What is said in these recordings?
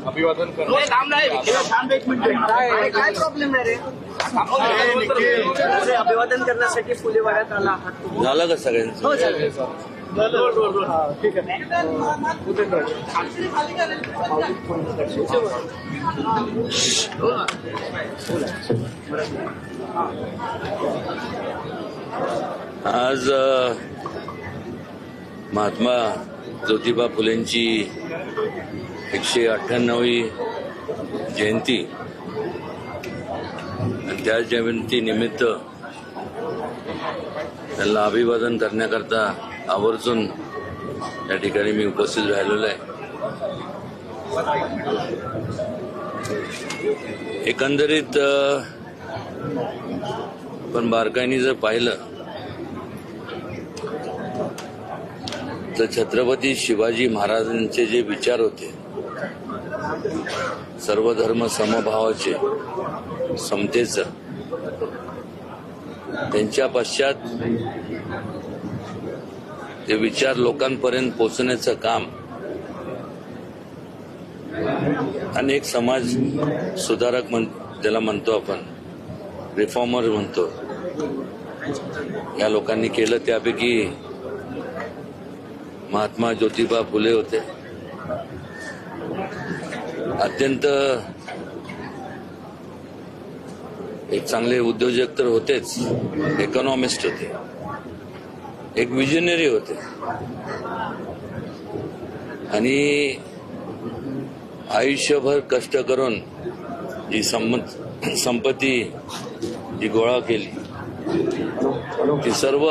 अभिवादन काय प्रॉब्लेम आहे रे? अभिवादन करण्यासाठी फुलेवाड्यात आला आहात. झालं का सगळ्यांचं? हो चालेल. ठीक आहे. आज महात्मा ज्योतिबा फुलेंची 198वी जयंती आणि त्या जयंतीनिमित्त त्यांना अभिवादन करण्याकरता आवर्जून या ठिकाणी मी उपस्थित राहिलेलो आहे. एकंदरीत पण बारकाईने जर पाहिलं तर छत्रपती शिवाजी महाराजांचे जे विचार होते, सर्व धर्म समभावाचे, समतेचं, त्यांच्या पश्चात ते विचार लोकांपर्यंत पोहोचण्याचं काम अनेक समाज सुधारक ज्याला म्हणतो आपण, रिफॉर्मर म्हणतो, या लोकांनी केलं. त्यापैकी महात्मा ज्योतिबा फुले होते. अत्यंत एक चांगले उद्योजक तर होतेच, इकॉनॉमिस्ट होते, एक विजनरी होते आणि आयुष्यभर कष्ट करून जी संपत्ती जी गोळा केली ती सर्व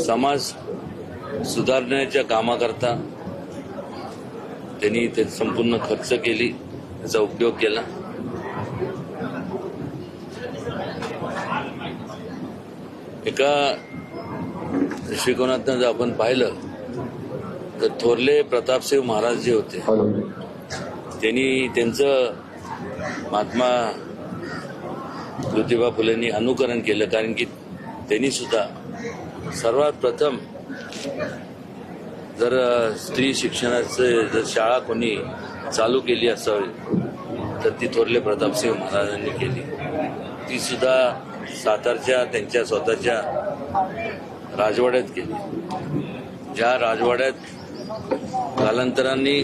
समाज सुधारण्याच्या कामाकरता त्यांनी ते संपूर्ण खर्च केली, त्याचा उपयोग केला. एका दृष्टिकोनातून जर आपण पाहिलं तर थोरले प्रतापसिंह महाराज जे होते त्यांनी त्यांचं महात्मा ज्योतिबा फुलेंनी अनुकरण केलं, कारण की त्यांनी सुद्धा सर्वात प्रथम जर स्त्री शिक्षणाचं जर शाळा कोणी चालू केली असावी तर ती थोरले प्रतापसिंह महाराजांनी केली. ती सुद्धा सातारच्या त्यांच्या स्वतःच्या राजवाड्यात केली, ज्या राजवाड्यात कालांतराने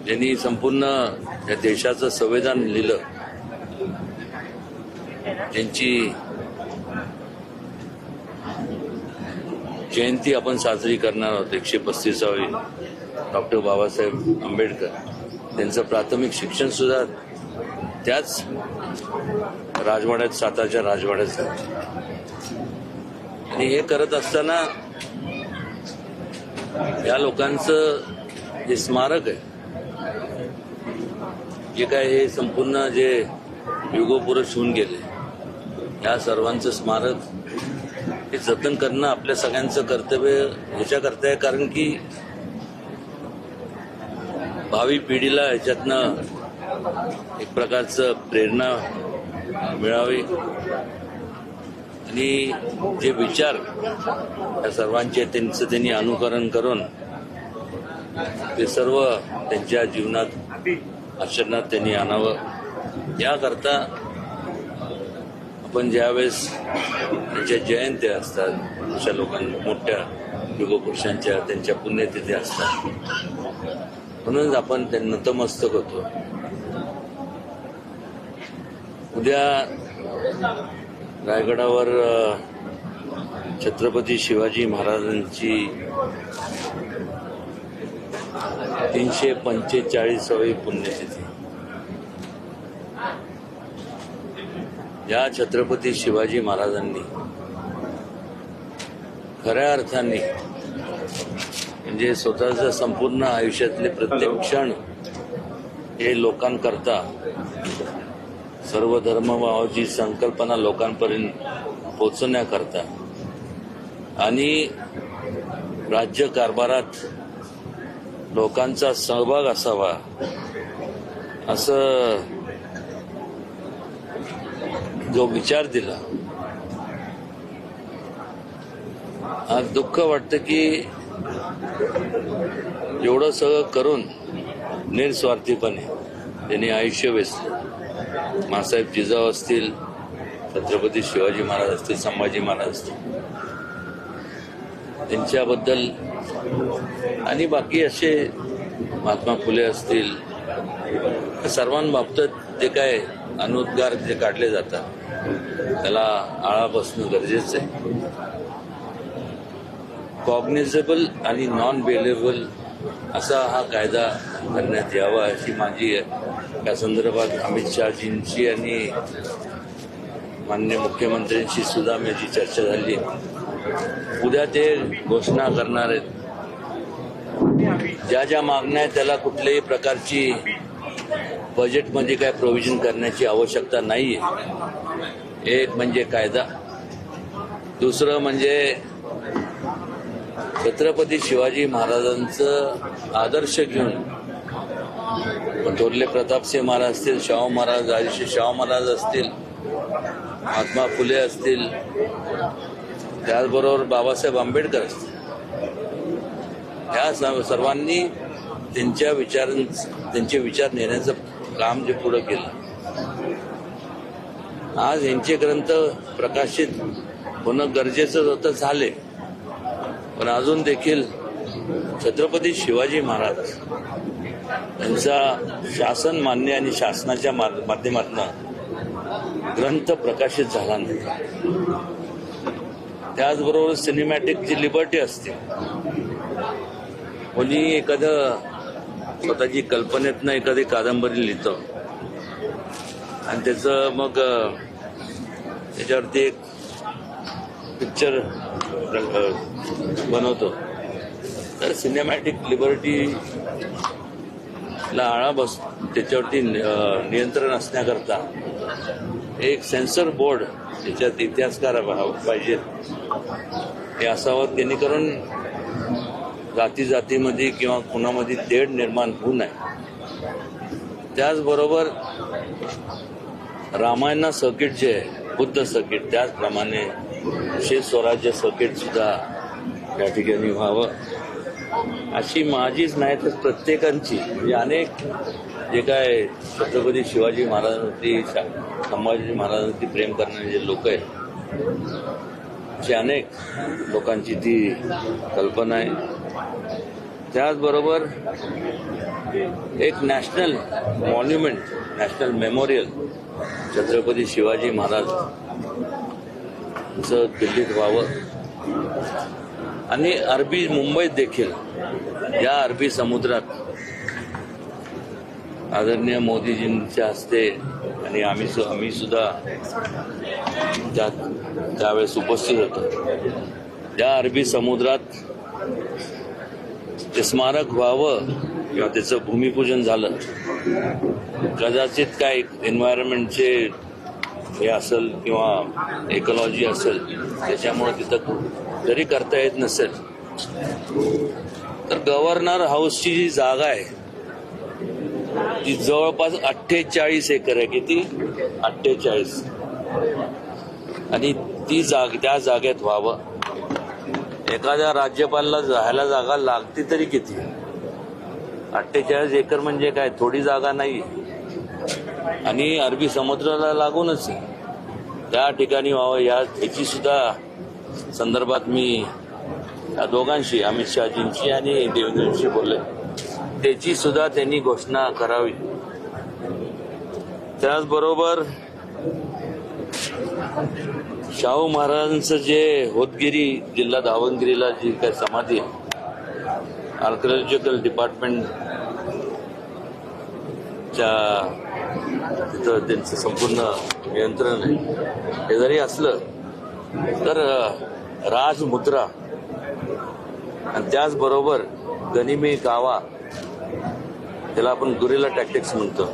ज्यांनी संपूर्ण या देशाचं संविधान लिहिलं, त्यांची जयंती आपण साजरी करणार आहोत. 135वी डॉक्टर बाबासाहेब आंबेडकर. त्यांचं प्राथमिक शिक्षण सुद्धा त्याच राजवाड्यात, सातारच्या राजवाड्यात झालं. आणि हे करत असताना या लोकांचं जे स्मारक आहे, जे काय हे संपूर्ण जे युगोपुरुष होऊन गेले, या सर्वांचं स्मारक हे जतन करणं आपल्या सगळ्यांचं कर्तव्य ह्याच्याकरता आहे, कारण की भावी पिढीला ह्याच्यातनं एक प्रकारचं प्रेरणा मिळावी आणि जे विचार या सर्वांचे त्यांचं त्यांनी अनुकरण करून ते सर्व त्यांच्या जीवनात आचरणात त्यांनी आणावं. याकरता आपण ज्यावेळेस त्यांच्या जयंत्या असतात, अशा लोकांना मोठ्या युगपुरुषांच्या त्यांच्या पुण्यतिथी असतात, म्हणूनच आपण त्यांना नतमस्तक होतो. उद्या रायगडावर छत्रपती शिवाजी महाराजांची 345वी पुण्यतिथी. या छत्रपती शिवाजी महाराजांनी खऱ्या अर्थाने म्हणजे स्वतःचं संपूर्ण आयुष्यातले प्रत्येक क्षण हे लोकांकरता, सर्व धर्मभावाची संकल्पना लोकांपर्यंत पोहोचवण्याकरता आणि राज्य कारभारात लोकांचा सहभाग असावा असं जो विचार दिला, आज दुःख वाटतं की एवढं सगळं करून निस्वार्थीपणे त्यांनी आयुष्य वेचलं. मासाहेब जिजाऊ असतील, छत्रपती शिवाजी महाराज असतील, संभाजी महाराज असतील, त्यांच्याबद्दल आणि बाकी असे महात्मा फुले असतील, सर्वांबाबतीत जे काय अनुद्गार जे काढले जातात त्याला आळा बसणं गरजेचं आहे. कॉग्निझेबल आणि नॉन बेलेबल असा हा कायदा करण्यात यावा अशी माझी या संदर्भात अमित शहाजींची आणि माननीय मुख्यमंत्र्यांशी सुद्धा माझी चर्चा झाली. उद्या ते घोषणा करणार आहेत. ज्या ज्या मागण्या आहेत त्याला कुठल्याही प्रकारची बजेटमध्ये काय प्रोव्हिजन करण्याची आवश्यकता नाहीये. एक म्हणजे कायदा, दुसरं म्हणजे छत्रपती शिवाजी महाराजांचं आदर्श घेऊन थोरले प्रतापसिंह महाराज असतील, शाहू महाराज, राजर्षी शाहू महाराज असतील, महात्मा फुले असतील, त्याचबरोबर बाबासाहेब आंबेडकर असतील, या सर्वांनी त्यांचे विचार नेण्याचं काम जे पुढं केलं. आज यांचे ग्रंथ प्रकाशित होणं गरजेचं होतं, झाले, पण अजून देखील छत्रपती शिवाजी महाराज यांचा शासन मान्य आणि शासनाच्या माध्यमातून ग्रंथ प्रकाशित झाला नाही. त्याचबरोबर सिनेमॅटिक जी लिबर्टी असते, कोणी एखादं स्वतःची कल्पनेतनं एखादी कादंबरी लिहितं आणि त्याचं मग त्याच्यावरती एक पिक्चर बनवतो, तर सिनेमॅटिक लिबर्टीला आळा बस त्याच्यावरती नियंत्रण असण्याकरता एक सेन्सर बोर्ड त्याच्यात इतिहासकार पाहिजेत. हे असावं जेणेकरून जातीमध्ये किंवा कुणामध्ये तेढ निर्माण होऊ नये. त्याचबरोबर रामायण सर्किट जे आहे, बुद्ध सर्किट, त्याचप्रमाणे शेष स्वराज्य सर्किट सुद्धा या ठिकाणी व्हावं अशी माझीच नाही तर प्रत्येकांची, म्हणजे अनेक जे काय छत्रपती शिवाजी महाराजांवरती, संभाजी महाराजांवरती प्रेम करणारे जे लोक आहेत, अशी अनेक लोकांची ती कल्पना आहे. त्याचबरोबर एक national monument, national memorial Chhatrapati Shivaji महाराजचं दिल्लीत व्हावं आणि अरबी मुंबईत देखील या अरबी समुद्रात आदरणीय मोदीजींच्या हस्ते आणि आम्ही सुद्धा त्यावेळेस उपस्थित होतो, या अरबी समुद्रात ते स्मारक व्हावं किंवा त्याचं भूमिपूजन झालं. कदाचित काय एन्व्हायरमेंटचे हे असेल किंवा इकॉलॉजी असेल त्याच्यामुळे तिथं जरी करता येत नसेल तर गव्हर्नर हाऊसची जी जागा आहे ती जवळपास 48 एकर आहे. किती? 48. आणि त्या जागेत व्हावं. एखाद्या राज्यपालाला राहायला जागा लागते तरी किती? 48 एकर म्हणजे काय थोडी जागा नाही. आणि अरबी समुद्राला लागूनच त्या ठिकाणी व्हावं याची सुद्धा संदर्भात मी या दोघांशी, अमित शहाजींशी आणि देवेंद्रजींशी बोलले. त्याची सुद्धा त्यांनी घोषणा करावी. त्याचबरोबर शाहू महाराजांचं जे होतगिरी जिल्हा दावणगिरीला जी काय समाधी आहे, आर्किओलॉजिकल डिपार्टमेंटच्या तिथं त्यांचं संपूर्ण नियंत्रण आहे. हे जरी असलं तर राजमुद्रा आणि त्याचबरोबर गनिमी कावा, त्याला आपण गुरिल्ला टॅक्टिक्स म्हणतो,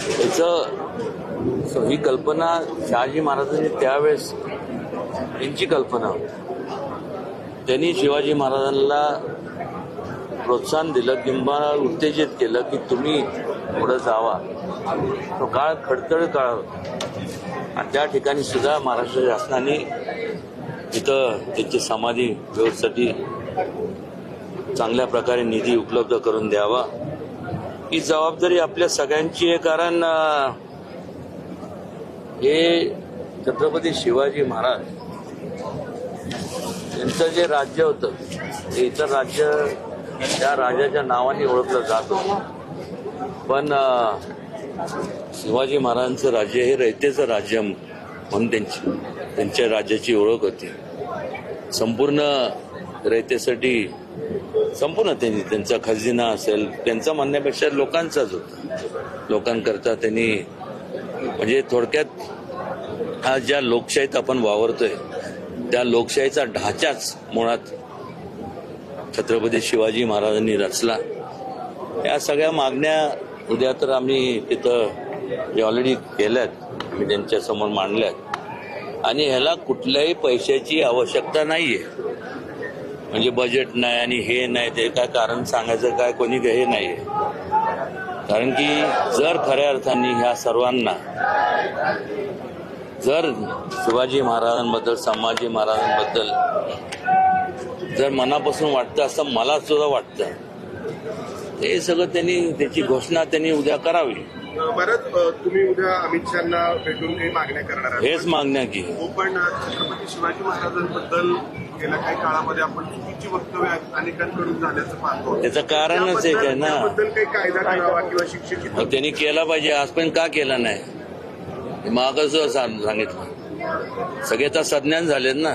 त्याचं ही कल्पना शहाजी महाराजांनी त्यावेळेस त्यांची कल्पना होती. त्यांनी शिवाजी महाराजांना प्रोत्साहन दिलं किंवा उत्तेजित केलं की तुम्ही पुढे जावा. तो काळ खडतर काळ होता आणि त्या ठिकाणी सुद्धा महाराष्ट्र शासनाने इथं त्याची समाधी व्यवस्थेसाठी चांगल्या प्रकारे निधी उपलब्ध करून द्यावा. ही जबाबदारी आपल्या सगळ्यांची आहे. कारण हे छत्रपती शिवाजी महाराज यांचं जे राज्य होतं ते इतर राज्य त्या राजाच्या नावाने ओळखलं जात होतं. पण शिवाजी महाराजांचं राज्य हे रयतेचं राज्य म्हणून त्यांच्या राज्याची ओळख होती. संपूर्ण रयतेसाठी संपूर्ण त्यांचा खजिना असेल त्यांचा म्हणण्यापेक्षा लोकांचाच होता. लोकांकरता त्यांनी म्हणजे थोडक्यात आज ज्या लोकशाहीत आपण वावरतोय त्या लोकशाहीचा ढाचाच मुळात छत्रपती शिवाजी महाराजांनी रचला. या सगळ्या मागण्या उद्या तर आम्ही तिथं ऑलरेडी केल्यात, आम्ही त्यांच्यासमोर मांडल्यात आणि ह्याला कुठल्याही पैशाची आवश्यकता नाहीये. म्हणजे बजेट नाही आणि हे नाही ते काय कारण सांगायचं काय कोणी हे नाहीये. कारण की जर खऱ्या अर्थाने ह्या सर्वांना जर शिवाजी महाराजांबद्दल संभाजी महाराजांबद्दल जर मनापासून वाटतं असं मला सुद्धा वाटतं, हे सगळं त्याची घोषणा त्यांनी उद्या करावी. परत तुम्ही उद्या अमित शहाना भेटून काही मागण्या करणार आहात? हेच मागण्या की पण छत्रपती शिवाजी महाराजांबद्दल गेल्या काही काळामध्ये आपण चुकीची वक्तव्य अनेकांकडून झाल्याचं पाहतो. त्याचं कारणच एक आहे ना, त्याबद्दल काही कायदा करावा किंवा शिक्षेची मग त्यांनी केला पाहिजे. आज पण का केला नाही मागच सांगितलं. सगळे तर सज्ञान झालेत ना.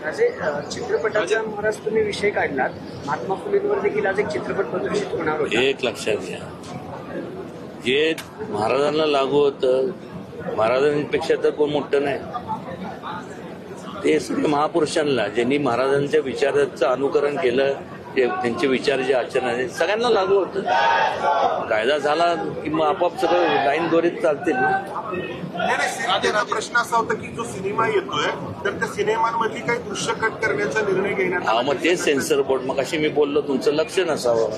असे चित्रपटाचा महाराज तुम्ही विषय काढलात, महात्मा फुलेंवर देखील आज एक चित्रपट प्रदर्शित होणार होता. एक लक्षात घ्या, जे महाराजांना लागू होतं महाराजांपेक्षा तर कोण मोठं नाही. ते सगळे महापुरुषांना ज्यांनी महाराजांच्या विचाराचं अनुकरण केलं त्यांचे विचार जे आचरण आहे सगळ्यांना लागू होतं. कायदा झाला की मग आपोआप सगळं लाईन दोरीत चालतील ना. त्याचा प्रश्न असा होता की जो सिनेमा येतोय तर त्या सिनेमांमधली काही दृश्य कट करण्याचा निर्णय घेण्यात हा मग तेच सेन्सर बोर्ड. मग अशी मी बोललो तुमचं लक्ष नसावं.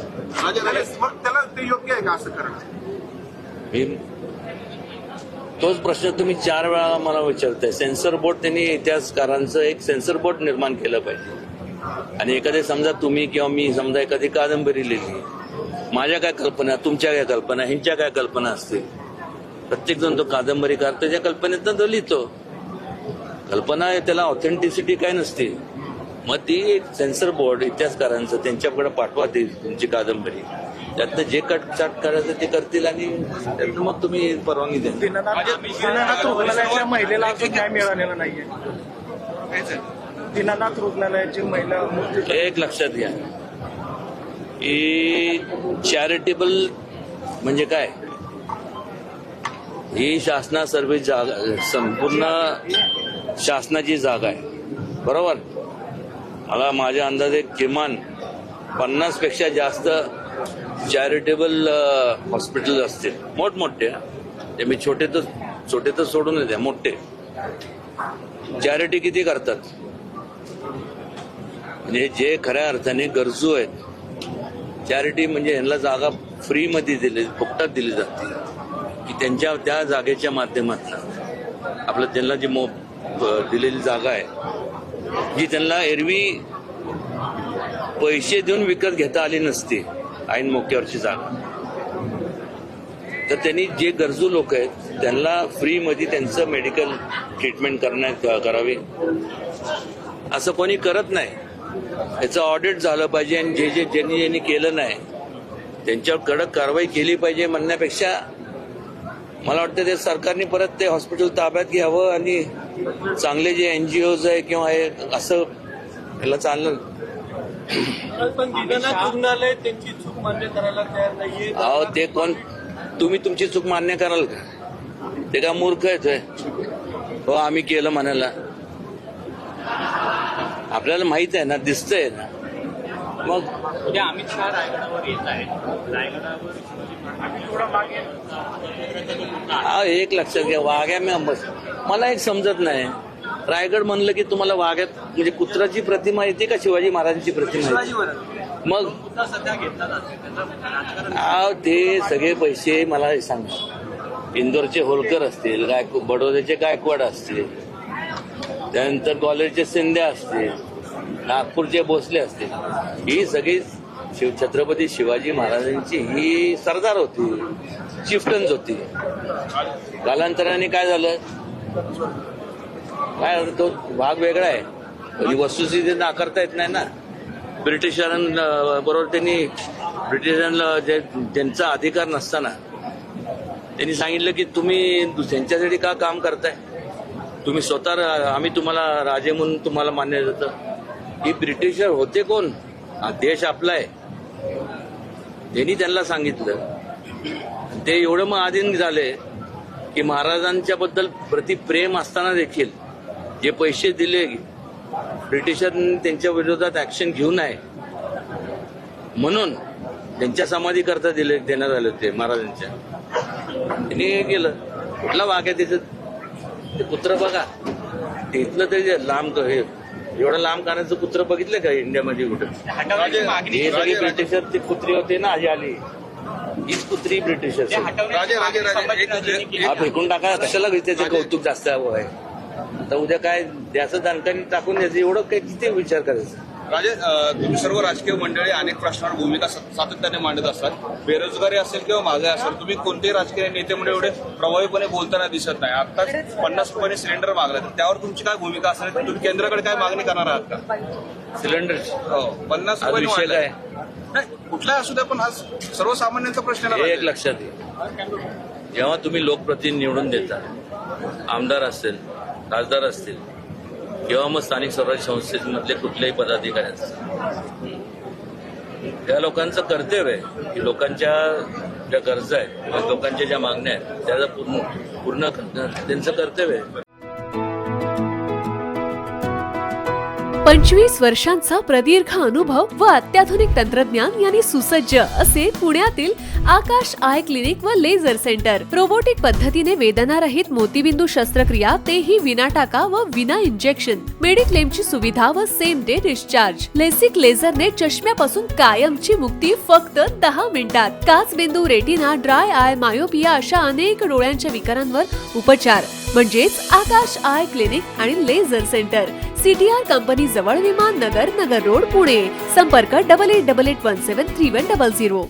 मग त्याला ते योग्य आहे का असं करणं? तोच प्रश्न तुम्ही 4 वेळा मला विचारताय. सेन्सर बोर्ड त्यांनी इतिहासकारांचं एक सेन्सर बोर्ड निर्माण केलं पाहिजे. आणि एखादे समजा तुम्ही किंवा मी समजा एखादी कादंबरी लिहिली, माझ्या काय कल्पना, तुमच्या काय कल्पना, ह्यांच्या काय कल्पना असतील. प्रत्येक जण तो कादंबरीकार त्याच्या कल्पनेतनं तो लिहितो. कल्पना त्याला ऑथेंटिसिटी काय नसते. मग ती एक सेन्सर बोर्ड इतिहासकारांचं त्यांच्याकडे पाठवा ती तुमची कादंबरी. त्यातनं जे चाट करायचं ते करतील आणि त्यातनं मग तुम्ही परवानगी द्या. दीनानाथ रुग्णालयाच्या महिलेला अजून न्याय मिळालेला नाहीये. दीनानाथ रुग्णालयाची महिला एक लक्षात घ्या की चॅरिटेबल म्हणजे काय, ही शासना सर्व जागा संपूर्ण शासनाची जागा आहे. बरोबर. मला माझ्या अंदाजे किमान 50पेक्षा जास्त चॅरिटेबल हॉस्पिटल असतील मोठमोठे. ते मी छोटे तर सोडून द्या, मोठे चॅरिटी किती करतात. म्हणजे जे खऱ्या अर्थाने गरजू आहेत, चॅरिटी म्हणजे ह्यांना जागा फ्रीमध्ये फुकटात दिली जाते की त्यांच्या त्या जागेच्या माध्यमातून आपलं त्यांना जी दिलेली जागा आहे जी त्यांना एरवी पैसे देऊन विकत घेता आली नसते, ऐन मोक्यावरची जागा, तर त्यांनी जे गरजू लोक आहेत त्यांना फ्रीमध्ये त्यांचं मेडिकल ट्रीटमेंट करावी. असं कोणी करत नाही. याचं ऑडिट झालं पाहिजे आणि ज्यांनी केलं नाही त्यांच्यावर कडक कारवाई केली पाहिजे म्हणण्यापेक्षा मला वाटतं ते सरकारने परत ते हॉस्पिटल ताब्यात घ्यावं आणि चांगले जे NGOज आहे किंवा हे असं याला चाललं. पण दीनानाथ रुग्णालय त्यांची चूक मान्य करायला तयार नाहीये. अहो ते कोण, तुम्ही तुमची चूक मान्य कराल का? ते का मूर्ख आहेत हो आम्ही केलं म्हणायला. आपल्याला माहित आहे ना, दिसतंय ना. मग उद्या अमित शहा रायगडावर येत आहेत. रायगडावर एक लक्षात घ्या, वाघ्या मला एक समजत नाही. रायगड म्हणलं की तुम्हाला वाघ्यात म्हणजे कुत्राची प्रतिमा येते का शिवाजी महाराजांची प्रतिमा येते? मग मुद्दा सध्या घेतला जातो त्याचं राजकारण ते सगळे पैसे मला हे सांगा. इंदोरचे होलकर असतील, बडोद्याचे गायकवाड असतील, त्यानंतर ग्वाल्हेरचे शिंदे असतील, नागपूरचे भोसले असतील, ही सगळी छत्रपती शिवाजी महाराजांची ही सरदार होती, चिफ्टन्स होती. कालांतराने काय झालं, काय तो भाग वेगळा आहे, ही वस्तुस्थिती नाकारता येत नाही ना. ब्रिटिशांबरोबर ब्रिटिशांना त्यांचा अधिकार नसताना त्यांनी सांगितलं की तुम्ही दुसऱ्यांच्यासाठी का काम करताय, तुम्ही स्वतः आम्ही तुम्हाला राजे म्हणून तुम्हाला मान्य जातं. ही ब्रिटिशर होते कोण, हा देश आपला आहे, त्यांनी त्यांना सांगितलं. ते एवढं मग अधीन झाले की महाराजांच्या बद्दल प्रति प्रेम असताना देखील जे पैसे दिले ब्रिटिशांनी त्यांच्या विरोधात ऍक्शन घेऊ नये म्हणून त्यांच्या समाधी करता देण्यात आले होते महाराजांच्या. त्यांनी हे केलं, कुठला वाघ आहे त्याचं ते कुत्र बघा, ते इथलं तरी लांब हे एवढं लांब कानाचं कुत्र बघितलं का इंडियामध्ये कुठं? हटवण्याची मागणी हे सगळे ब्रिटिशर ते कुत्री होते ना, आजी आली हीच कुत्री ब्रिटिशर. हा फेकून टाका, कशाला त्याचं कौतुक जास्त हवं आहे. आता उद्या काय त्याचं दणकानी टाकून द्यायचं, एवढं काही किती विचार करायचा. राजे, तुम्ही सर्व राजकीय मंडळी अनेक प्रश्नावर भूमिका सातत्याने मांडत असतात. बेरोजगारी असेल किंवा महागाई असेल, तुम्ही कोणतेही राजकीय नेते म्हणजे एवढे प्रभावीपणे बोलताना दिसत नाही. आताच 50 रुपयाने सिलेंडर मागला, तर त्यावर तुमची काय भूमिका असणार? तुम्ही केंद्राकडे काय मागणी करणार आहात का? सिलेंडर हो, 50 हा रुपयाने विषय वाढलाय. काय नाही, कुठलाही असू द्या, पण आज सर्वसामान्यांचा प्रश्न आहे ना, हे एक राजे. लक्षात घ्या. जेव्हा तुम्ही लोकप्रतिनिधी निवडून देता, आमदार असतील, खासदार असतील किंवा मग स्थानिक स्वराज्य संस्थेमधले कुठल्याही पदाधिकारी असतील, त्या लोकांचं कर्तव्य आहे की लोकांच्या ज्या गरजा आहेत किंवा लोकांच्या ज्या मागण्या आहेत त्याचं पूर्ण त्यांचं कर्तव्य आहे. 25 वर्षांचा प्रदीर्घ अनुभव व अत्याधुनिक तंत्रज्ञान यांनी सुसज्ज असे पुण्यातील आकाश आय क्लिनिक व लेझर सेंटर. रोबोटिक पद्धतीने वेदनारहित मोतीबिंदू शस्त्रक्रिया, तेही विना टाका व विना इंजेक्शन. मेडिक्लेमची सुविधा व सेम डे डिस्चार्ज. लेसिक लेझरने चष्म्यापासून कायमची मुक्ती फक्त 10 मिनिटात. काचबिंदू, रेटिना, ड्राय आय, मायोपिया अशा अनेक डोळ्यांच्या विकारांवर उपचार म्हणजेच आकाश आय क्लिनिक आणि लेझर सेंटर. CTR कंपनी जवळ, विमान नगर, नगर रोड, पुणे. संपर्क 8888173100.